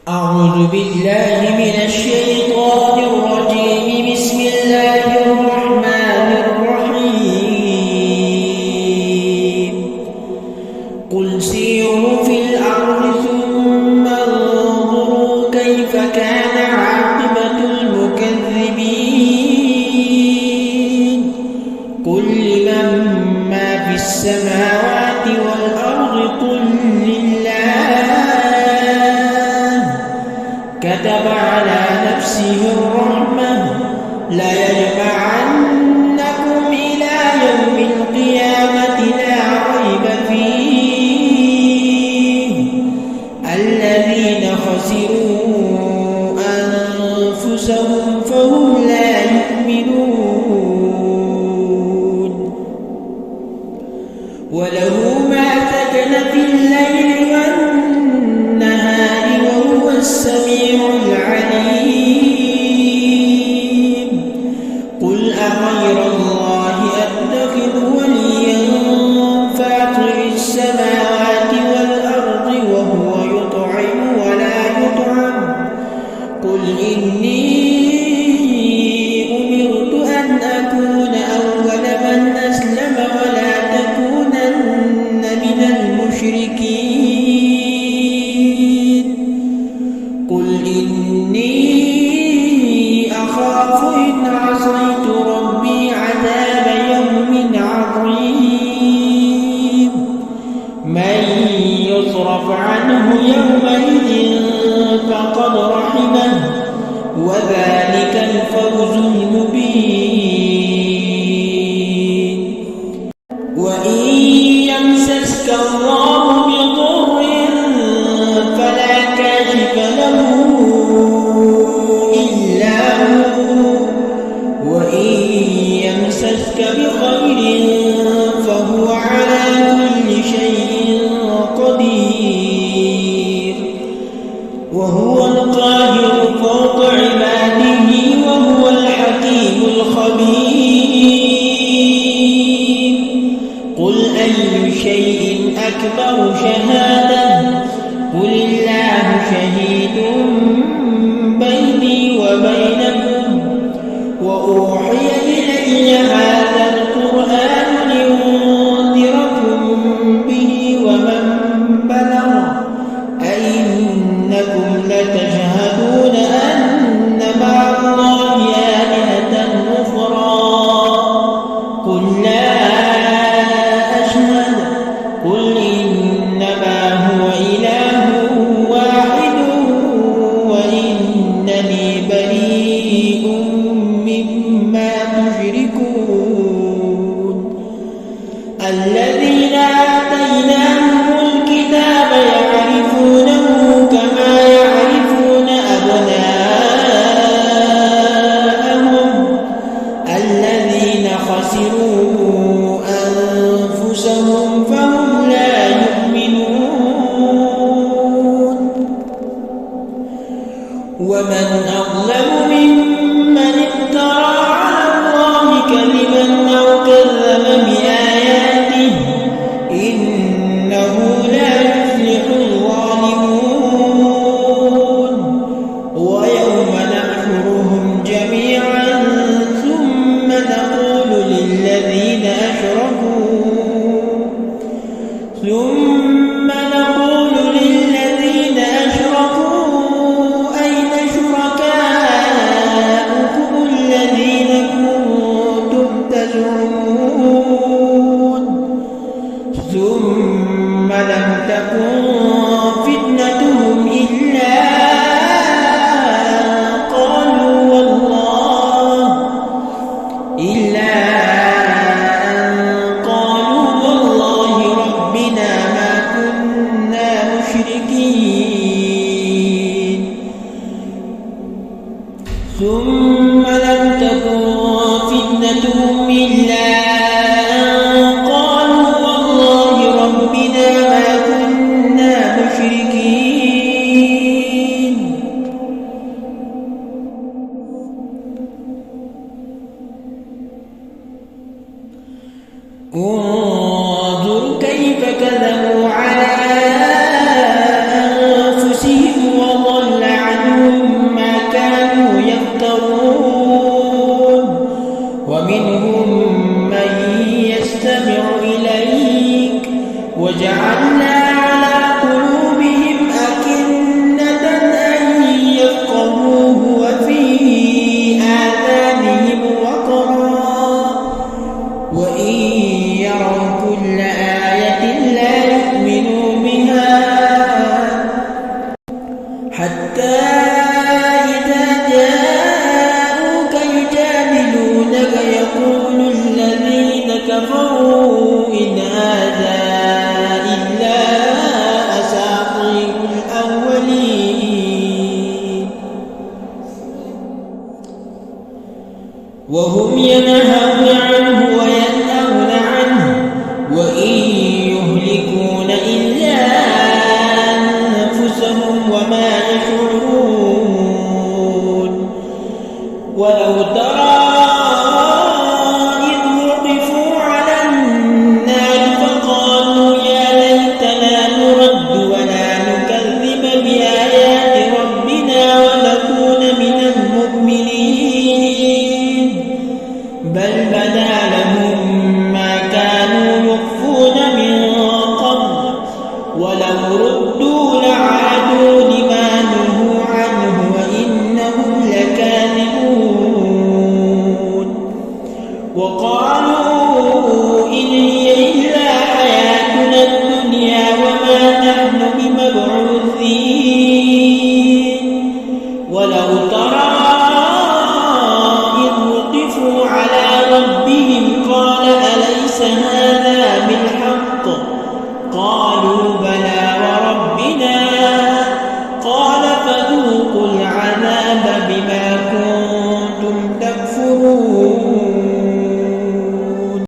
أعوذ بالله من الشيطان الرجيم. بسم الله الرحمن الرحيم. قل سيروا في الأرض ثم انظروا كيف كان عاقبة المكذبين. قل لمن ما في السماوات والأرض قل لله كتب على نفسه الرحمة ليجمعنكم إلى يوم القيامة لا ريب فيه الذين خسروا أنفسهم فهم لا يؤمنون. وله ما سكن في الليل والنهار وهو السميع العليم. قل أغير الله أتخذ وليا فاطر السماوات والأرض وهو يطعم ولا يطعم. قل إني أمرت أن أكون أول من أسلم ولا تكونن من المشركين. قل إني أخاف إن عصيت ربي عذاب يوم عظيم. من يصرف عنه يومئذ فقد رحمه وذلك الفوز المبين. وإن يمسسك الله بضر فلا كاشف له إلا هو وإن يمسسك بخير فهو على كل شيء قدير. وهو القاهر فوق عباده وهو الحكيم الخبير. قل أي شيء أكبر شهادة قل الله شهيد بيني وبينكم. وأوحي إلي هذا القرآن لأنذركم به ومن بلغ أئنكم لتشهدون أن مع الله آلهة أخرى قل لا أشهد. قل إنما هو إله واحد وإنني بريء مما تشركون. الذين آتيناهم الكتاب يعرفونه كما يعرفون أبناءهم الذين خسروا أنفسهم فهم لا يؤمنون. ومن أظلم ممن افترى على الله كذبا أو كذب بآياته إنه لا يفلح الظالمون. ويوم نحشرهم جميعا ثم نقول للذين أشركوا أين شركاؤكم حتى إذا جاءوك يجادلونك يقول الذين كفروا إن هذا إلا أساطير الأولين وهم ينهون عنه وينأون عنه وإن يهلكون إلا أنفسهم وما يشعرون ولو